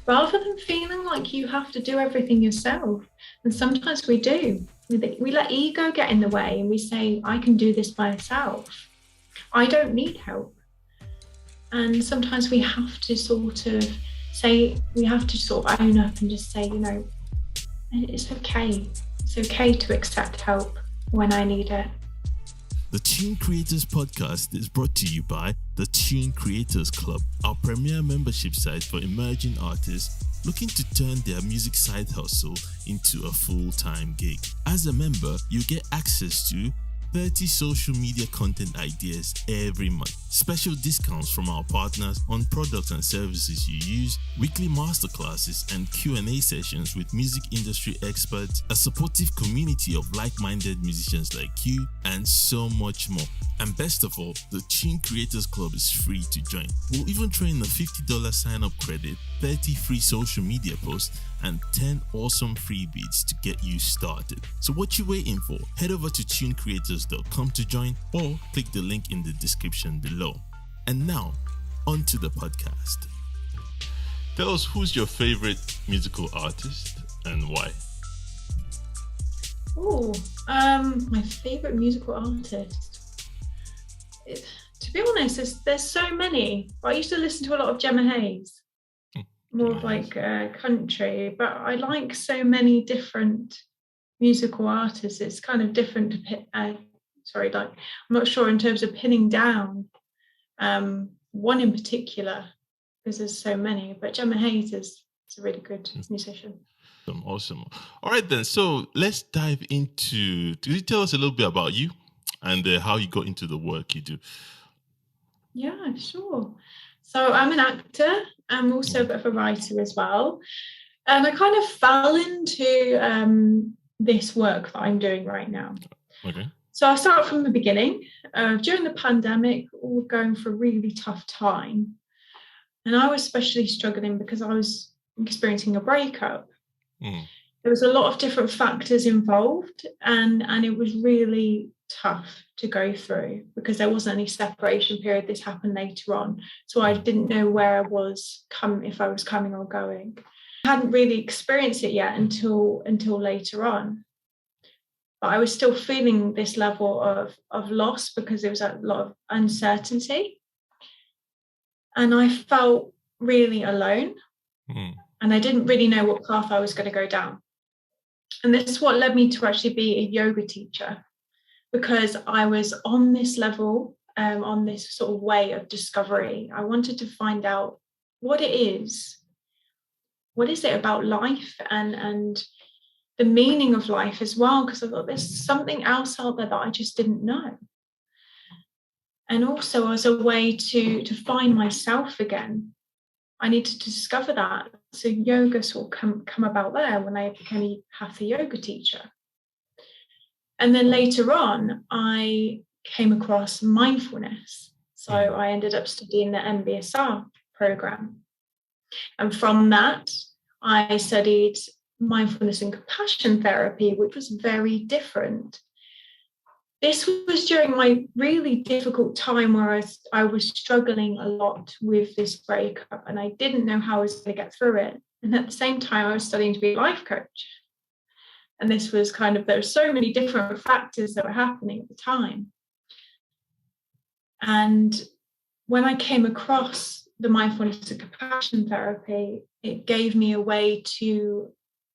rather than feeling like you have to do everything yourself. And sometimes we do. We let ego get in the way and we say, I can do this by myself. I don't need help. And sometimes we have to sort of own up and just say, it's okay. It's okay to accept help when I need it. The Tune Creators Podcast is brought to you by the Tune Creators Club, our premier membership site for emerging artists looking to turn their music side hustle into a full-time gig. As a member, you get access to 30 social media content ideas every month, special discounts from our partners on products and services you use, weekly masterclasses and Q&A sessions with music industry experts, a supportive community of like-minded musicians like you, and so much more. And best of all, the Tune Creators Club is free to join. We'll even throw in a $50 sign-up credit, 30 free social media posts, and 10 awesome freebies to get you started. So what you waiting for? Head over to tunecreators.com to join or click the link in the description below. And now, on to the podcast. Tell us, who's your favorite musical artist and why? My favorite musical artist. To be honest, there's so many. I used to listen to a lot of Gemma Hayes. More of like country, but I like so many different musical artists. It's kind of different to I'm not sure in terms of pinning down one in particular, because there's so many, but Gemma Hayes is a really good musician. Awesome. All right then, so let's dive into, could you tell us a little bit about you and how you got into the work you do? Yeah, sure. So I'm an actor. I'm also a bit of a writer as well. And I kind of fell into this work that I'm doing right now. Okay. So I'll start from the beginning. During the pandemic, we were going for a really tough time. And I was especially struggling because I was experiencing a breakup. There was a lot of different factors involved, and it was really tough to go through because there wasn't any separation period. This happened later on, so I didn't know where I was if I was coming or going. I hadn't really experienced it yet until later on, but I was still feeling this level of loss because there was a lot of uncertainty, and I felt really alone, and I didn't really know what path I was going to go down. And this is what led me to actually be a yoga teacher, because I was on this level, on this sort of way of discovery. I wanted to find out what it is. What is it about life and the meaning of life as well? Because I thought there's something else out there that I just didn't know. And also as a way to find myself again, I needed to discover that. So yoga sort of come about there when I became a hatha yoga teacher. And then later on, I came across mindfulness. So I ended up studying the MBSR program. And from that, I studied mindfulness and compassion therapy, which was very different. This was during my really difficult time where I was struggling a lot with this breakup, and I didn't know how I was going to get through it. And at the same time, I was studying to be a life coach. And this was there were so many different factors that were happening at the time. And when I came across the mindfulness and compassion therapy, it gave me a way to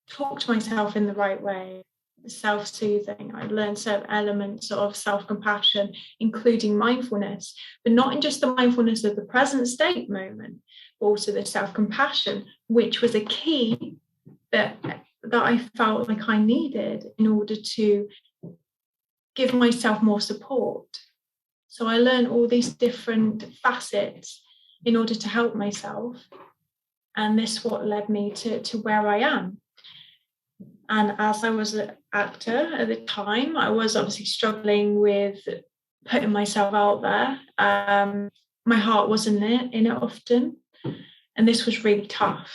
talk to myself in the right way, self-soothing. I learned certain elements of self-compassion, including mindfulness, but not in just the mindfulness of the present state moment, but also the self-compassion, which was a key that I felt like I needed in order to give myself more support. So I learned all these different facets in order to help myself. And this is what led me to where I am. And as I was an actor at the time, I was obviously struggling with putting myself out there. My heart wasn't in it often. And this was really tough.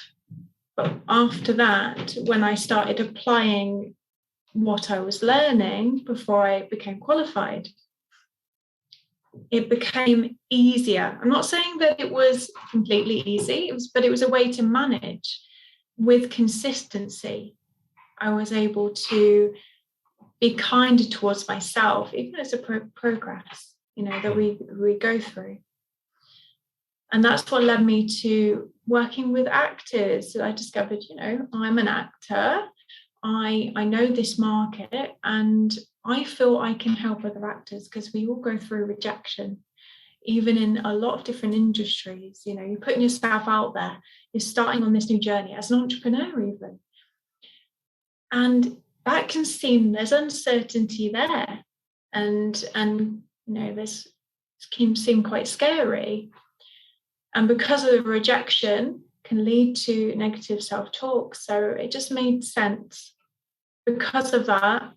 But after that, when I started applying what I was learning before I became qualified, it became easier. I'm not saying that it was completely easy, but it was a way to manage with consistency. I was able to be kinder towards myself, even as a progress, that we go through. And that's what led me to working with actors. I discovered, I'm an actor. I know this market, and I feel I can help other actors because we all go through rejection, even in a lot of different industries. You're putting yourself out there, you're starting on this new journey as an entrepreneur even. And that can seem, there's uncertainty there. And this can seem quite scary. And because of the rejection can lead to negative self-talk. So it just made sense. Because of that,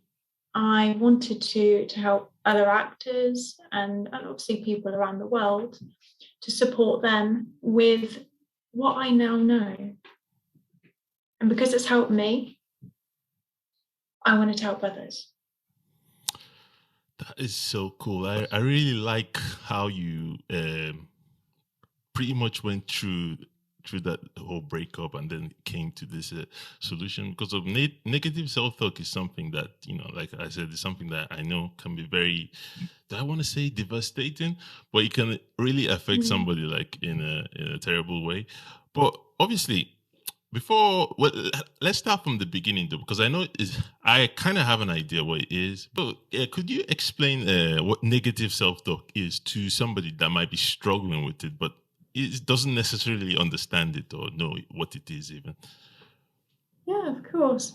I wanted to help other actors and obviously people around the world to support them with what I now know. And because it's helped me, I wanted to help others. That is so cool. I really like how you pretty much went through that whole breakup and then came to this solution, because of negative self-talk is something that, like I said, is something that I know can be very, do I want to say devastating, but it can really affect somebody like in a terrible way. But obviously, let's start from the beginning though, because I know I kind of have an idea what it is. But could you explain what negative self-talk is to somebody that might be struggling with it, but it doesn't necessarily understand it or know what it is even? Yeah, of course.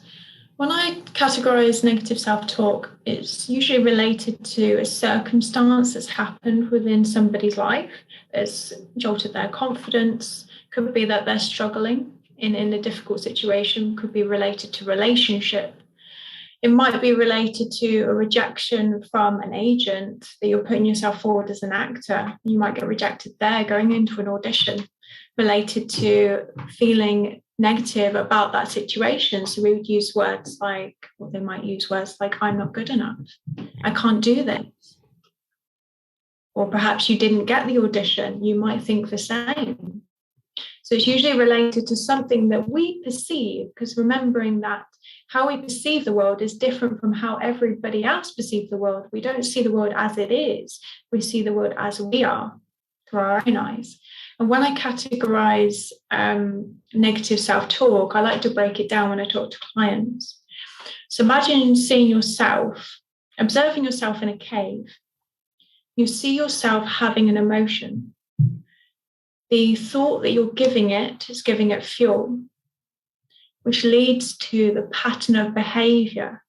When I categorize negative self-talk, it's usually related to a circumstance that's happened within somebody's life that's jolted their confidence. Could be that they're struggling in a difficult situation, could be related to relationship. It might be related to a rejection from an agent that you're putting yourself forward as an actor. You might get rejected there going into an audition, related to feeling negative about that situation. So we would use words like, or they might use words like, I'm not good enough. I can't do this. Or perhaps you didn't get the audition. You might think the same. So it's usually related to something that we perceive, because remembering that how we perceive the world is different from how everybody else perceives the world. We don't see the world as it is. We see the world as we are through our own eyes. And when I categorize negative self-talk, I like to break it down when I talk to clients. So imagine seeing yourself, observing yourself in a cave. You see yourself having an emotion. The thought that you're giving it is giving it fuel, which leads to the pattern of behavior.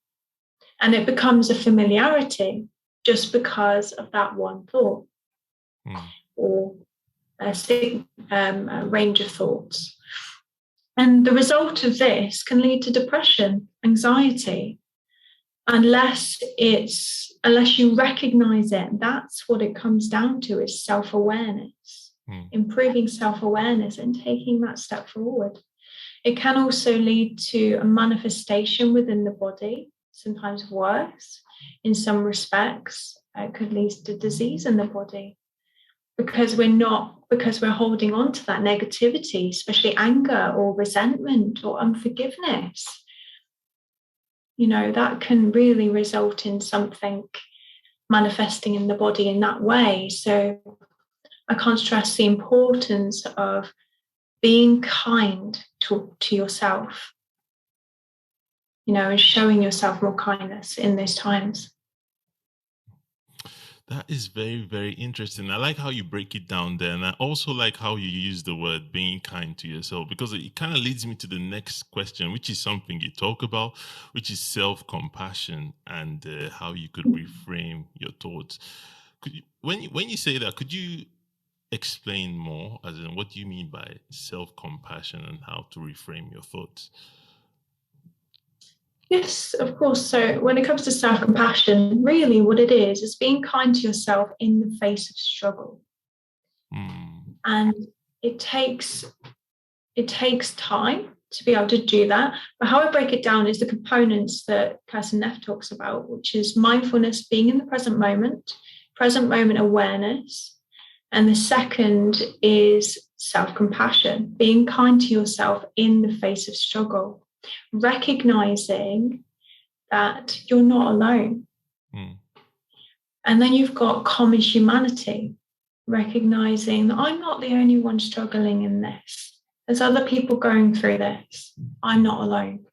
And it becomes a familiarity just because of that one thought or a range of thoughts. And the result of this can lead to depression, anxiety, unless you recognize it. That's what it comes down to, is self-awareness, improving self-awareness and taking that step forward. It can also lead to a manifestation within the body, sometimes worse. In some respects, it could lead to disease in the body because we're holding on to that negativity, especially anger or resentment or unforgiveness. That can really result in something manifesting in the body in that way. So I can't stress the importance of being kind to yourself, and showing yourself more kindness in those times. That is very, very interesting. I like how you break it down there. And I also like how you use the word being kind to yourself, because it kind of leads me to the next question, which is something you talk about, which is self-compassion and how you could reframe your thoughts. When you say that, could you explain more, as in what do you mean by self-compassion and how to reframe your thoughts? Yes, of course. So when it comes to self-compassion, really what it is being kind to yourself in the face of struggle. And it takes time to be able to do that. But how I break it down is the components that Kirsten Neff talks about, which is mindfulness, being in the present moment, present moment awareness. And the second is self-compassion, being kind to yourself in the face of struggle, recognizing that you're not alone. And then you've got common humanity, recognizing that I'm not the only one struggling in this. There's other people going through this. I'm not alone.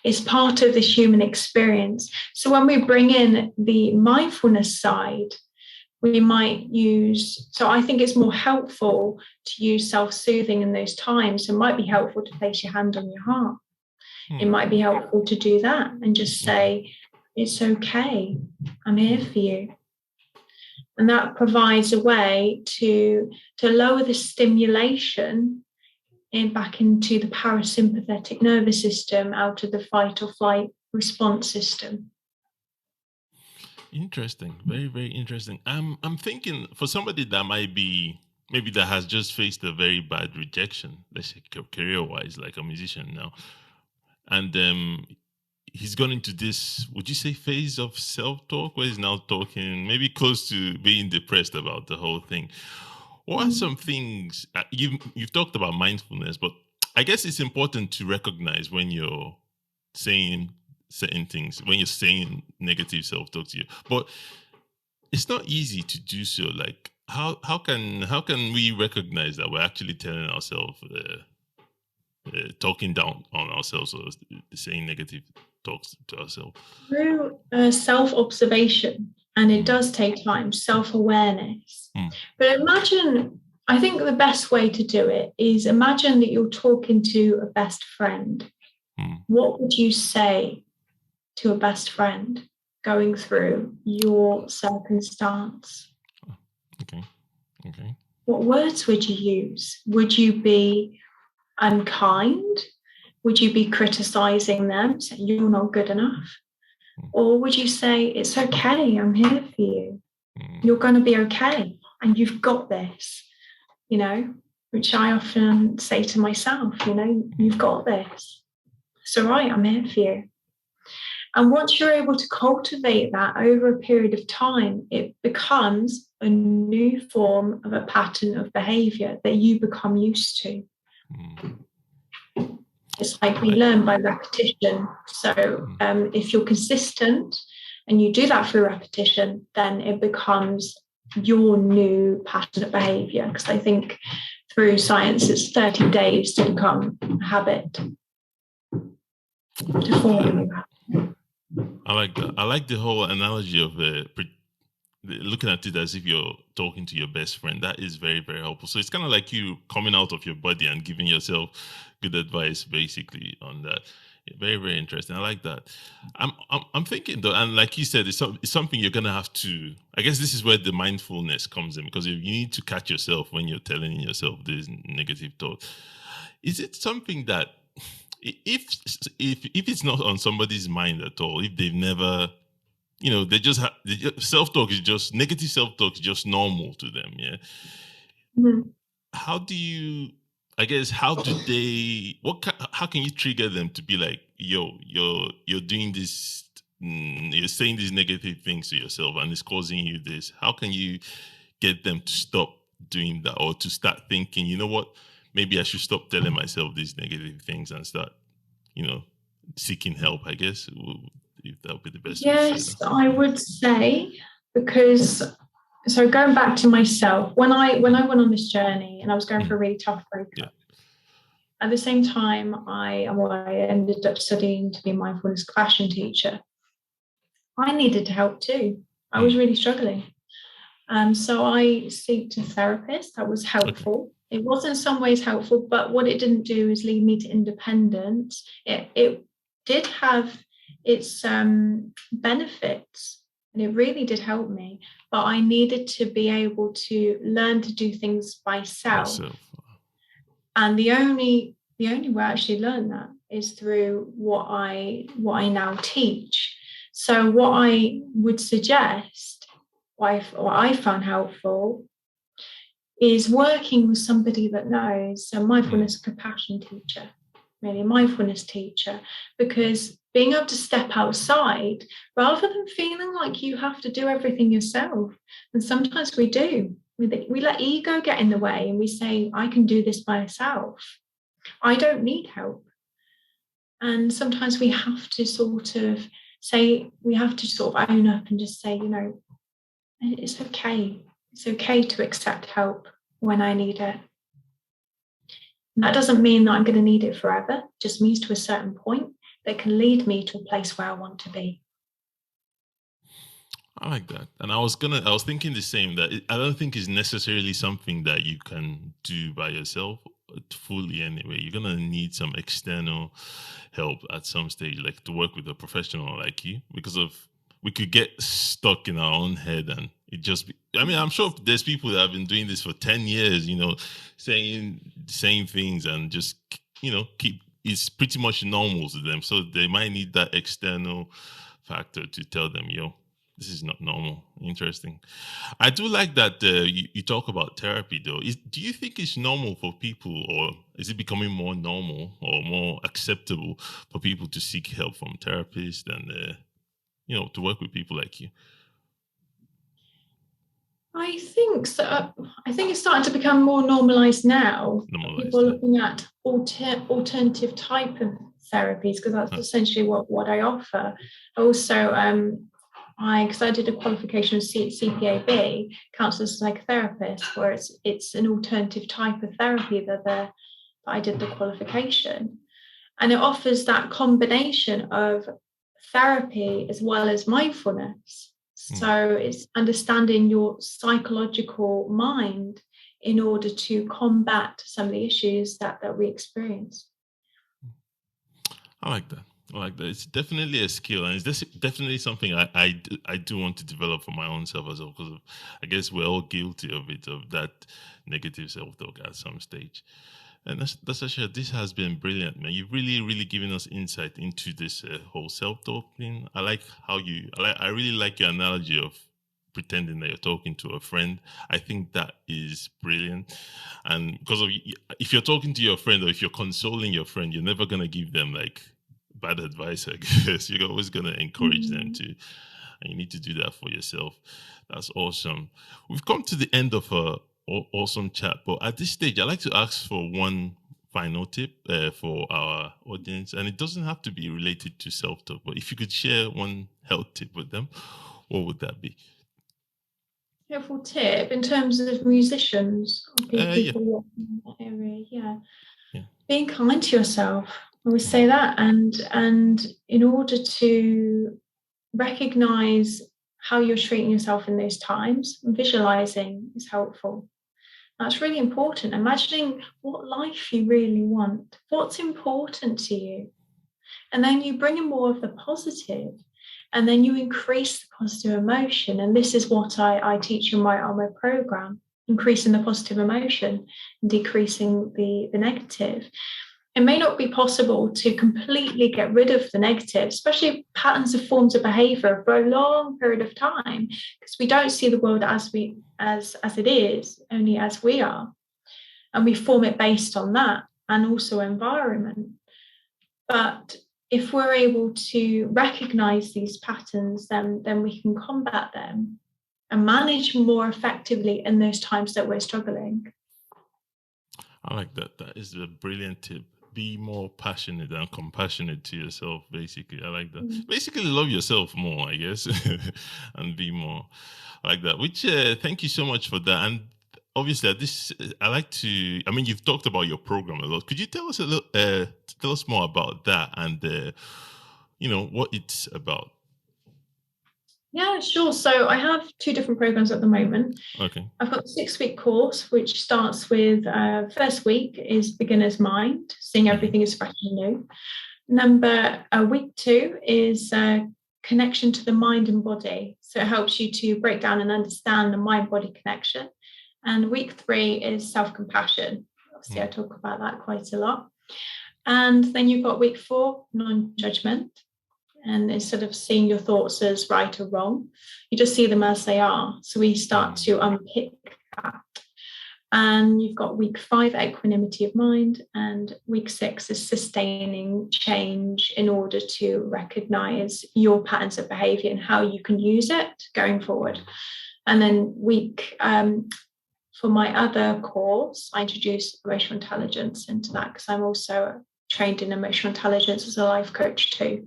It's part of this human experience. So when we bring in the mindfulness side, we might use, so I think it's more helpful to use self-soothing in those times. So it might be helpful to place your hand on your heart. It might be helpful to do that and just say, it's okay, I'm here for you. And that provides a way to lower the stimulation back into the parasympathetic nervous system, out of the fight or flight response system. Interesting. Very, very interesting. I'm thinking for somebody that might be, maybe that has just faced a very bad rejection, let's say career-wise, like a musician now, and he's gone into this, would you say, phase of self-talk where he's now talking, maybe close to being depressed about the whole thing. What are some things, you've talked about mindfulness, but I guess it's important to recognize when you're saying certain things, when you're saying negative self-talk to you. But it's not easy to do so. Like, how can we recognize that we're actually telling ourselves, talking down on ourselves, or saying negative talks to ourselves? Through self-observation, and it does take time, self-awareness. But imagine, I think the best way to do it is imagine that you're talking to a best friend. What would you say to a best friend going through your circumstance? Okay. What words would you use? Would you be unkind? Would you be criticizing them, saying you're not good enough? Or would you say, it's okay, I'm here for you. You're going to be okay, and you've got this, which I often say to myself, you've got this. It's all right, I'm here for you. And once you're able to cultivate that over a period of time, it becomes a new form of a pattern of behavior that you become used to. It's like we learn by repetition. So if you're consistent and you do that through repetition, then it becomes your new pattern of behavior. Because I think through science, it's 30 days to become a habit, to form a new habit. I like that. I like the whole analogy of looking at it as if you're talking to your best friend. That is very, very helpful. So it's kind of like you coming out of your body and giving yourself good advice, basically, on that. Very, very interesting. I like that. I'm thinking though, and like you said, it's something you're gonna have to. I guess this is where the mindfulness comes in, because you need to catch yourself when you're telling yourself these negative thoughts. Is it something that if it's not on somebody's mind at all, if they've never, they just self-talk is just negative self-talk is just normal to them, yeah. How do you? I guess how can you trigger them to be like, yo, you're doing this, you're saying these negative things to yourself and it's causing you this. How can you get them to stop doing that, or to start thinking, you know what, maybe I should stop telling myself these negative things and start, seeking help, I guess, if that would be the best. Yes, I would say, because, so going back to myself, when I went on this journey and I was going through a really tough breakup, at the same time, I ended up studying to be a mindfulness compassion teacher. I needed help too. I was really struggling. So I sought a therapist. That was helpful. It was in some ways helpful, but what it didn't do is lead me to independence. It did have its benefits, and it really did help me. But I needed to be able to learn to do things myself. And the only way I actually learned that is through what I now teach. So what I would suggest, what I found helpful, is working with somebody that knows, a mindfulness compassion teacher, maybe a mindfulness teacher, because being able to step outside rather than feeling like you have to do everything yourself. And sometimes we do. We let ego get in the way and we say, I can do this by myself. I don't need help. And sometimes we have to sort of own up and just say, it's okay. It's okay to accept help when I need it. And that doesn't mean that I'm going to need it forever. It just means to a certain point that can lead me to a place where I want to be. I like that. And I was thinking the same, that I don't think it's necessarily something that you can do by yourself fully anyway. You're going to need some external help at some stage, like to work with a professional like you, because we could get stuck in our own head and I'm sure there's people that have been doing this for 10 years, saying the same things and just, it's pretty much normal to them. So they might need that external factor to tell them, this is not normal. Interesting. I do like that you talk about therapy, though. Do you think it's normal for people, or is it becoming more normal or more acceptable for people to seek help from therapists and, to work with people like you? I think so. I think it's starting to become more normalized now. People are looking at alternative type of therapies, because that's essentially what I offer. Also, because I did a qualification of CPAB, counselor psychotherapist, where it's an alternative type of therapy that I did the qualification, and it offers that combination of therapy as well as mindfulness. So it's understanding your psychological mind in order to combat some of the issues that we experience. I like that. It's definitely a skill, and it's definitely something I do want to develop for my own self as well, because I guess we're all guilty of it, of that negative self-talk at some stage. And Natasha, this has been brilliant, man. You've really, really given us insight into this whole self-talk thing. I like how I really like your analogy of pretending that you're talking to a friend. I think that is brilliant. And because if you're talking to your friend, or if you're consoling your friend, you're never going to give them like bad advice, I guess. You're always going to encourage them to, and you need to do that for yourself. That's awesome. We've come to the end of a awesome chat, but at this stage, I'd like to ask for one final tip for our audience, and it doesn't have to be related to self-talk, but if you could share one health tip with them, what would that be? Helpful tip in terms of musicians or people in that area, yeah. Being kind to yourself. I always say that, and in order to recognize how you're treating yourself in those times, visualizing is helpful. That's really important. Imagining what life you really want, what's important to you. And then you bring in more of the positive, and then you increase the positive emotion. And this is what I teach in my program, increasing the positive emotion and decreasing the negative. It may not be possible to completely get rid of the negative, especially patterns of forms of behavior for a long period of time, because we don't see the world as it is, only as we are. And we form it based on that, and also environment. But if we're able to recognize these patterns, then we can combat them and manage more effectively in those times that we're struggling. I like that. That is a brilliant tip. Be more passionate and compassionate to yourself, basically. I like that. Basically, love yourself more, I guess, and be more like that. Which, thank you so much for that. And obviously, you've talked about your program a lot. Could you tell us tell us more about that and, what it's about? Yeah, sure. So I have 2 different programs at the moment. Okay. I've got a 6-week course, which starts with first week is beginner's mind, seeing everything as fresh and new. Week 2 is connection to the mind and body. So it helps you to break down and understand the mind-body connection. And week 3 is self-compassion. Obviously, I talk about that quite a lot. And then you've got week 4, non-judgment. And instead of seeing your thoughts as right or wrong, you just see them as they are. So we start to unpick that. And you've got week 5, equanimity of mind, and week 6 is sustaining change in order to recognize your patterns of behavior and how you can use it going forward. And then for my other course, I introduce emotional intelligence into that, because I'm also trained in emotional intelligence as a life coach too.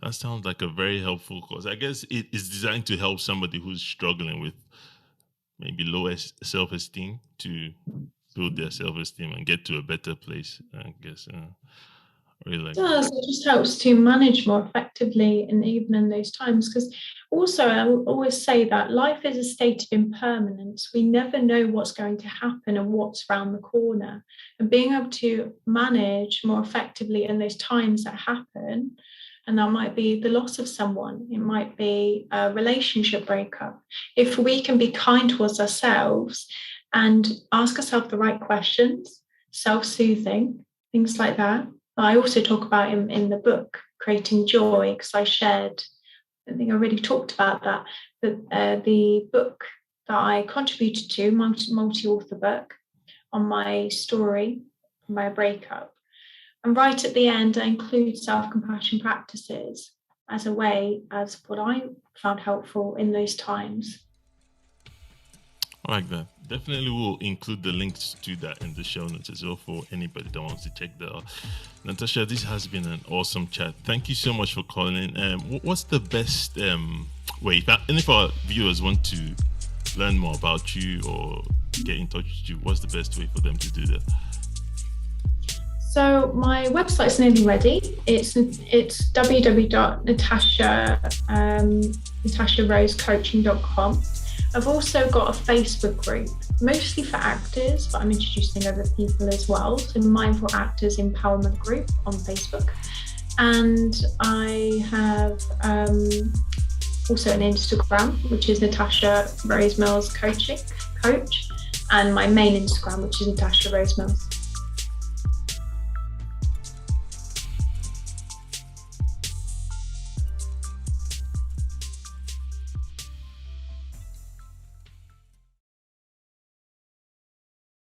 That sounds like a very helpful course. I guess it is designed to help somebody who's struggling with maybe low self-esteem to build their self-esteem and get to a better place, I guess. Really like does. It just helps to manage more effectively, and even in those times, because also I will always say that life is a state of impermanence. We never know what's going to happen and what's around the corner, and being able to manage more effectively in those times that happen, and that might be the loss of someone, it might be a relationship breakup. If we can be kind towards ourselves and ask ourselves the right questions, self-soothing, things like that. I also talk about in the book, Creating Joy, because I think I already talked about that, but the book that I contributed to, multi-author book, on my story, my breakup. And right at the end, I include self-compassion practices as what I found helpful in those times. I like that. Definitely will include the links to that in the show notes as well for anybody that wants to check that out. Natasha, this has been an awesome chat. Thank you so much for calling in. What's the best way, if our viewers want to learn more about you or get in touch with you, what's the best way for them to do that? So my website's nearly ready. It's www.natasharosecoaching.com. I've also got a Facebook group, mostly for actors, but I'm introducing other people as well. So Mindful Actors Empowerment Group on Facebook. And I have also an Instagram, which is Natasha Rose Mills Coach, and my main Instagram, which is Natasha Rose Mills.